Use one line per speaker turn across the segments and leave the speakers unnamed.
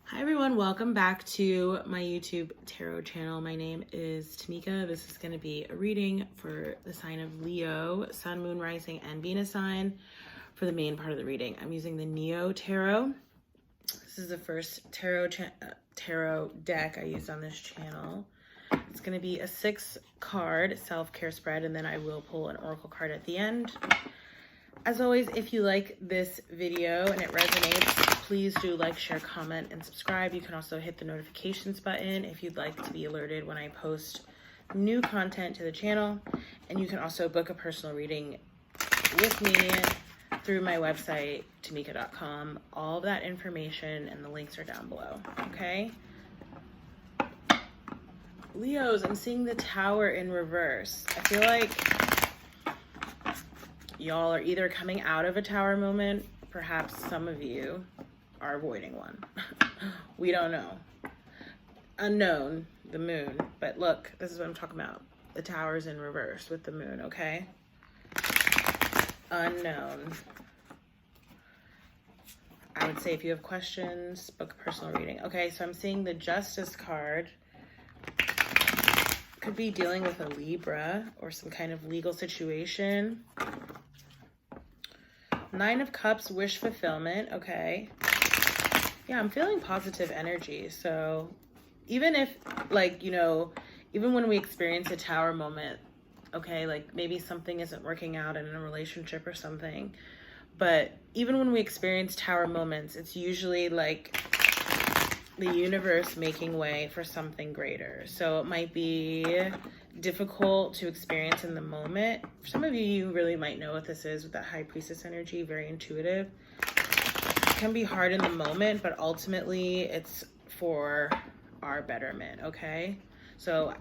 Hi everyone, welcome back to my YouTube tarot channel. My name is Tamika. This is going to be a reading for the sign of Leo, Sun, Moon, Rising, and Venus sign for the main part of the reading. I'm using the Neo Tarot. This is the first tarot deck I used on this channel. It's going to be a 6-card self-care spread, and then I will pull an oracle card at the end. As always, if you like this video and it resonates, please do like, share, comment, and subscribe. You can also hit the notifications button if you'd like to be alerted when I post new content to the channel. And you can also book a personal reading with me through my website, tamika.com. All of that information and the links are down below, okay? Leos, I'm seeing the Tower in reverse. I feel like y'all are either coming out of a Tower moment, perhaps some of you are avoiding one. We don't know. Unknown, the moon. But look, this is what I'm talking about. The Tower's in reverse with the moon, okay? Unknown. I would say if you have questions, book a personal reading. Okay, so I'm seeing the Justice card. Could be dealing with a Libra or some kind of legal situation. 9 of Cups, wish fulfillment, okay. Yeah, I'm feeling positive energy. So even if, like, you know, even when we experience a Tower moment, okay, like maybe something isn't working out in a relationship or something, but even when we experience Tower moments, it's usually like the universe making way for something greater. So it might be difficult to experience in the moment. For some of you, you really might know what this is with that High Priestess energy, very intuitive. It can be hard in the moment, but ultimately it's for our betterment, okay? So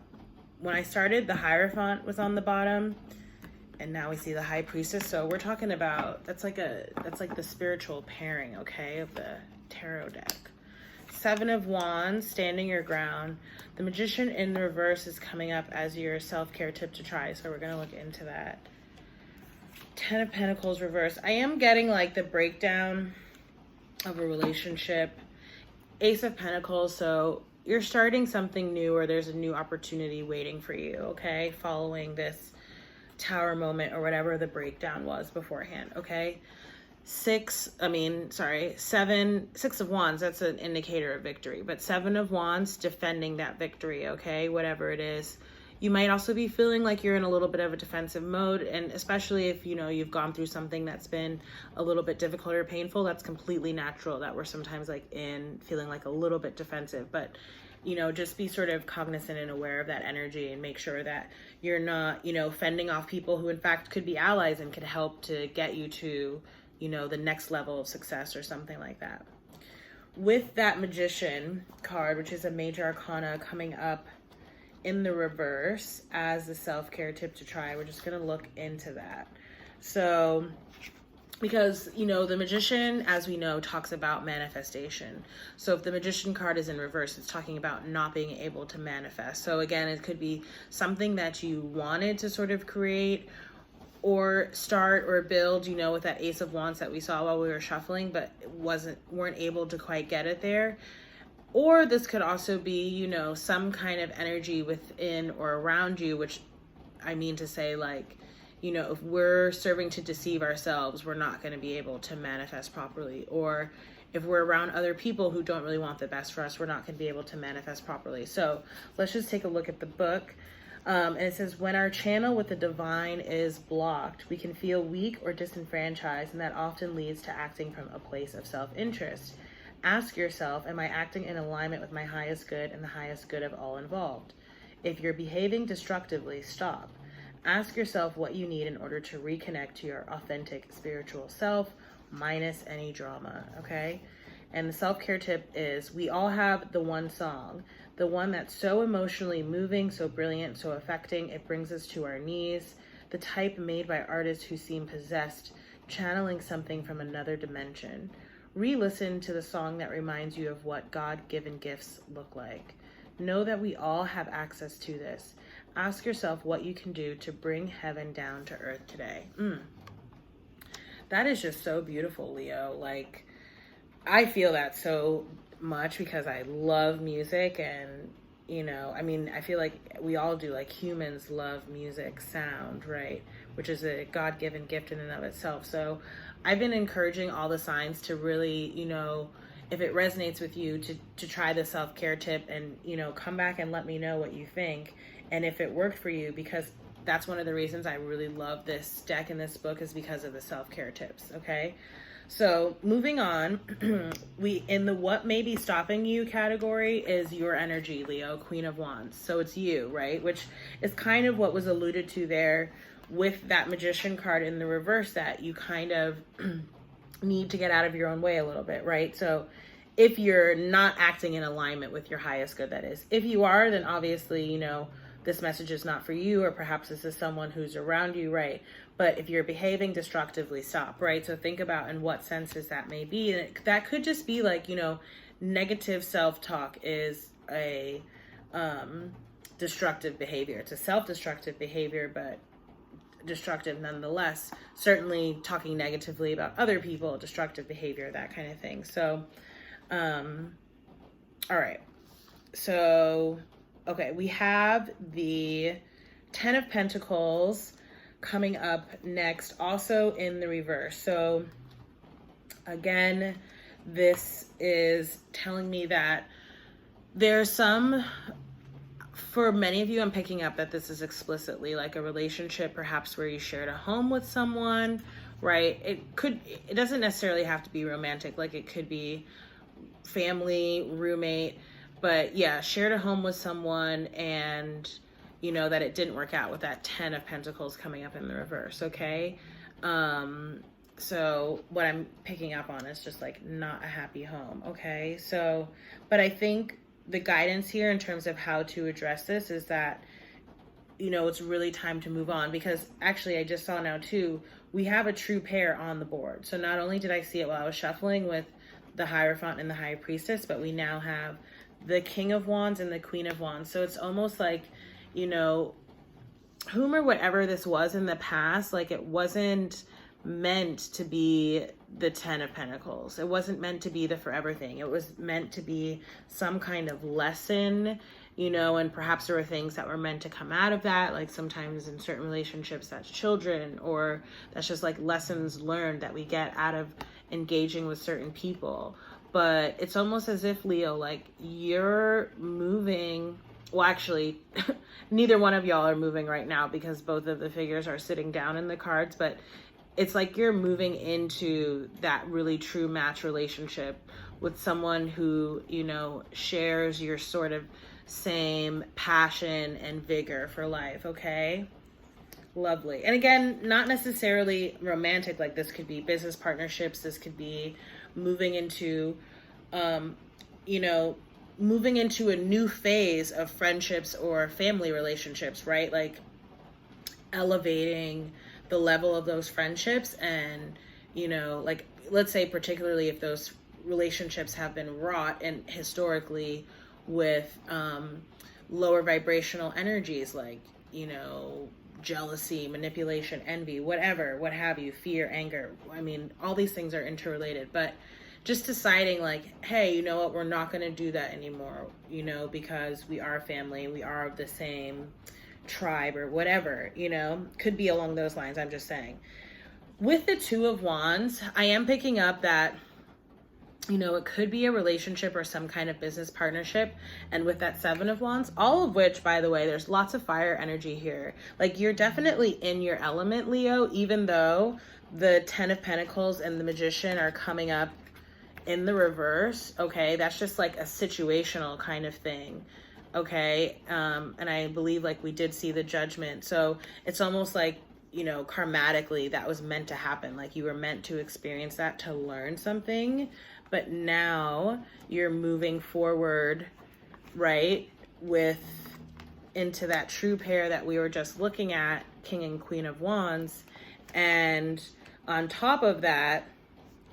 when I started, the Hierophant was on the bottom, and now we see the High Priestess. So we're talking about, that's like the spiritual pairing, okay, of the tarot deck. 7 of Wands, standing your ground. The Magician in the reverse is coming up as your self-care tip to try, so we're going to look into that. 10 of Pentacles reverse. I am getting like the breakdown of a relationship. Ace of Pentacles, so you're starting something new, or there's a new opportunity waiting for you, okay, following this Tower moment or whatever the breakdown was beforehand, okay? 6 of Wands, that's an indicator of victory, but 7 of Wands, defending that victory, okay, whatever it is. You might also be feeling like you're in a little bit of a defensive mode, and especially if, you know, you've gone through something that's been a little bit difficult or painful, that's completely natural that we're sometimes like in feeling like a little bit defensive. But, you know, just be sort of cognizant and aware of that energy and make sure that you're not, you know, fending off people who in fact could be allies and could help to get you to, you know, the next level of success or something like that. With that Magician card, which is a major arcana coming up in the reverse as the self-care tip to try, we're just going to look into that. So, because, you know, the Magician, as we know, talks about manifestation. So if the Magician card is in reverse, it's talking about not being able to manifest. So again, it could be something that you wanted to sort of create or start or build, you know, with that Ace of Wands that we saw while we were shuffling, but weren't able to quite get it there. Or this could also be, you know, some kind of energy within or around you, which I mean to say, like, you know, if we're serving to deceive ourselves, we're not going to be able to manifest properly. Or if we're around other people who don't really want the best for us, we're not going to be able to manifest properly. So let's just take a look at the book. And it says, when our channel with the divine is blocked, we can feel weak or disenfranchised, and that often leads to acting from a place of self-interest. Ask yourself, am I acting in alignment with my highest good and the highest good of all involved? If you're behaving destructively, stop. Ask yourself what you need in order to reconnect to your authentic spiritual self, minus any drama, okay? And the self-care tip is, we all have the one song, the one that's so emotionally moving, so brilliant, so affecting, it brings us to our knees, the type made by artists who seem possessed, channeling something from another dimension. Re-listen to the song that reminds you of what God-given gifts look like. Know that we all have access to this. Ask yourself what you can do to bring heaven down to earth today. That is just so beautiful, Leo. Like, I feel that so much because I love music, and I mean, I feel like we all do. Like, humans love music, sound, right? Which is a God-given gift in and of itself. So I've been encouraging all the signs to really, if it resonates with you, to try the self-care tip, and, come back and let me know what you think. And if it worked for you, because that's one of the reasons I really love this deck and this book, is because of the self-care tips, okay? So moving on, we in the what may be stopping you category is your energy, Leo, Queen of Wands. So it's you, right? Which is kind of what was alluded to there with that Magician card in the reverse, that you kind of need to get out of your own way a little bit, right? So if you're not acting in alignment with your highest good, that is. If you are, then obviously, this message is not for you, or perhaps this is someone who's around you, right? But if you're behaving destructively, stop, right? So think about in what senses that may be. And that could just be like, negative self-talk is a destructive behavior. It's a self-destructive behavior, but destructive nonetheless. Certainly talking negatively about other people, destructive behavior, that kind of thing. So, all right. So, okay, we have the 10 of Pentacles coming up next, also in the reverse. So again, this is telling me that there's for many of you, I'm picking up that this is explicitly like a relationship, perhaps where you shared a home with someone, right? It doesn't necessarily have to be romantic. Like, it could be family, roommate, but yeah, shared a home with someone, and that it didn't work out with that 10 of Pentacles coming up in the reverse, okay? So what I'm picking up on is just like not a happy home, okay? So, but I think the guidance here in terms of how to address this is that, it's really time to move on, because actually I just saw now too, we have a true pair on the board. So not only did I see it while I was shuffling with the Hierophant and the High Priestess, but we now have the King of Wands and the Queen of Wands. So it's almost like, whom or whatever this was in the past, like, it wasn't meant to be the 10 of Pentacles. It wasn't meant to be the forever thing. It was meant to be some kind of lesson, and perhaps there were things that were meant to come out of that. Like, sometimes in certain relationships, that's children, or that's just like lessons learned that we get out of engaging with certain people. But it's almost as if, Leo, like, you're moving. Well, actually, neither one of y'all are moving right now, because both of the figures are sitting down in the cards, but it's like you're moving into that really true match relationship with someone who, shares your sort of same passion and vigor for life, okay? Lovely. And again, not necessarily romantic. Like, this could be business partnerships. This could be moving into, moving into a new phase of friendships or family relationships, right? Like, elevating the level of those friendships, and, like, let's say particularly if those relationships have been wrought and historically with lower vibrational energies, like, jealousy, manipulation, envy, whatever, what have you, fear, anger. I mean, all these things are interrelated, but just deciding like, hey, you know what, we're not going to do that anymore, because we are family, we are of the same tribe or whatever, could be along those lines. I'm just saying. With the 2 of Wands, I am picking up that, it could be a relationship or some kind of business partnership. And with that 7 of Wands, all of which, by the way, there's lots of fire energy here. Like, you're definitely in your element, Leo, even though the 10 of Pentacles and the Magician are coming up in the reverse, okay? That's just like a situational kind of thing, okay? And I believe like we did see the Judgment. So it's almost like, karmatically that was meant to happen. Like, you were meant to experience that to learn something, but now you're moving forward, right? Into that true pair that we were just looking at, King and Queen of Wands. And on top of that,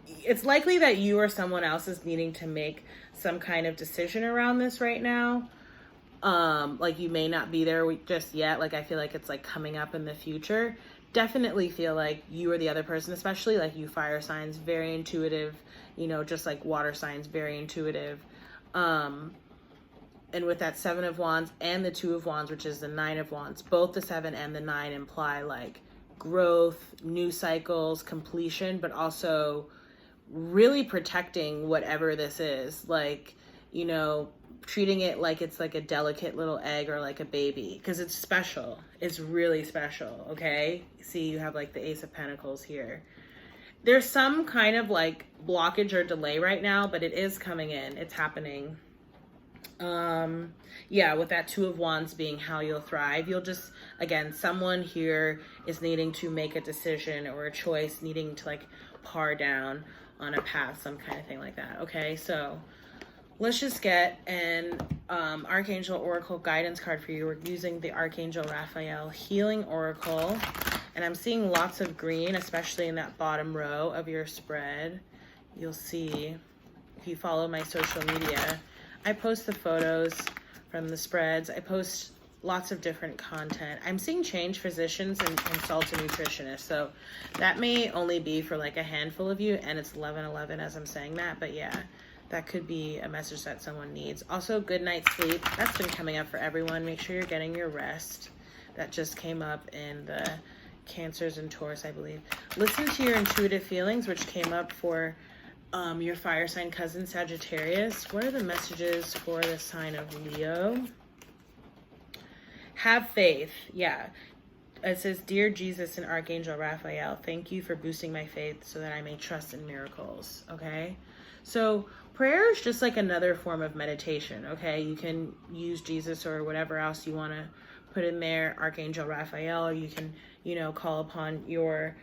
it's likely that you or someone else is needing to make some kind of decision around this right now. Like, you may not be there just yet. Like, I feel like it's like coming up in the future. Definitely feel like you or the other person, especially like you fire signs, very intuitive, you know, just like water signs, very intuitive. And with that 7 of Wands and the 2 of Wands, which is the 9 of Wands, both the 7 and the 9 imply like growth, new cycles, completion, but also really protecting whatever this is. Like, you know, treating it like it's like a delicate little egg or like a baby, because it's special. It's really special, okay? See, you have like the Ace of Pentacles here. There's some kind of like blockage or delay right now, but it is coming in. It's happening. Yeah, with that 2 of Wands being how you'll thrive, you'll just, again, someone here is needing to make a decision or a choice, needing to like par down on a path, some kind of thing like that. Okay, so let's just get an Archangel Oracle guidance card for you. We're using the Archangel Raphael Healing Oracle, and I'm seeing lots of green, especially in that bottom row of your spread. You'll see if you follow my social media, I post the photos from the spreads. I post lots of different content. I'm seeing change physicians and consultant nutritionists. So that may only be for like a handful of you, and it's 11/11 as I'm saying that. But yeah, that could be a message that someone needs. Also, good night's sleep. That's been coming up for everyone. Make sure you're getting your rest. That just came up in the Cancers and Taurus, I believe. Listen to your intuitive feelings, which came up for your fire sign cousin Sagittarius. What are the messages for the sign of Leo? Have faith. Yeah. It says, Dear Jesus and Archangel Raphael, thank you for boosting my faith so that I may trust in miracles. Okay. So prayer is just like another form of meditation. Okay. You can use Jesus or whatever else you want to put in there, Archangel Raphael, or you can, you know, call upon your,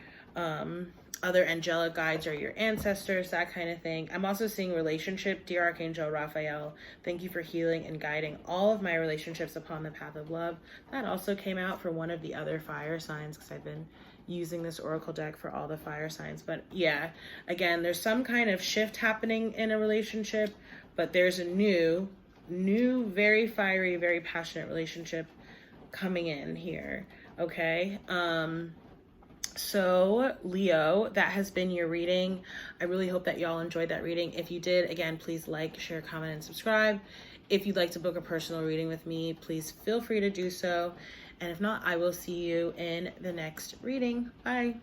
other angelic guides or your ancestors, that kind of thing. I'm also seeing relationship. Dear Archangel Raphael, thank you for healing and guiding all of my relationships upon the path of love. That also came out for one of the other fire signs, because I've been using this oracle deck for all the fire signs. But yeah, again, there's some kind of shift happening in a relationship, but there's a new, very fiery, very passionate relationship coming in here. Okay. So Leo, that has been your reading. I really hope that y'all enjoyed that reading. If you did, again, please like, share, comment, and subscribe. If you'd like to book a personal reading with me, please feel free to do so. And if not, I will see you in the next reading. Bye.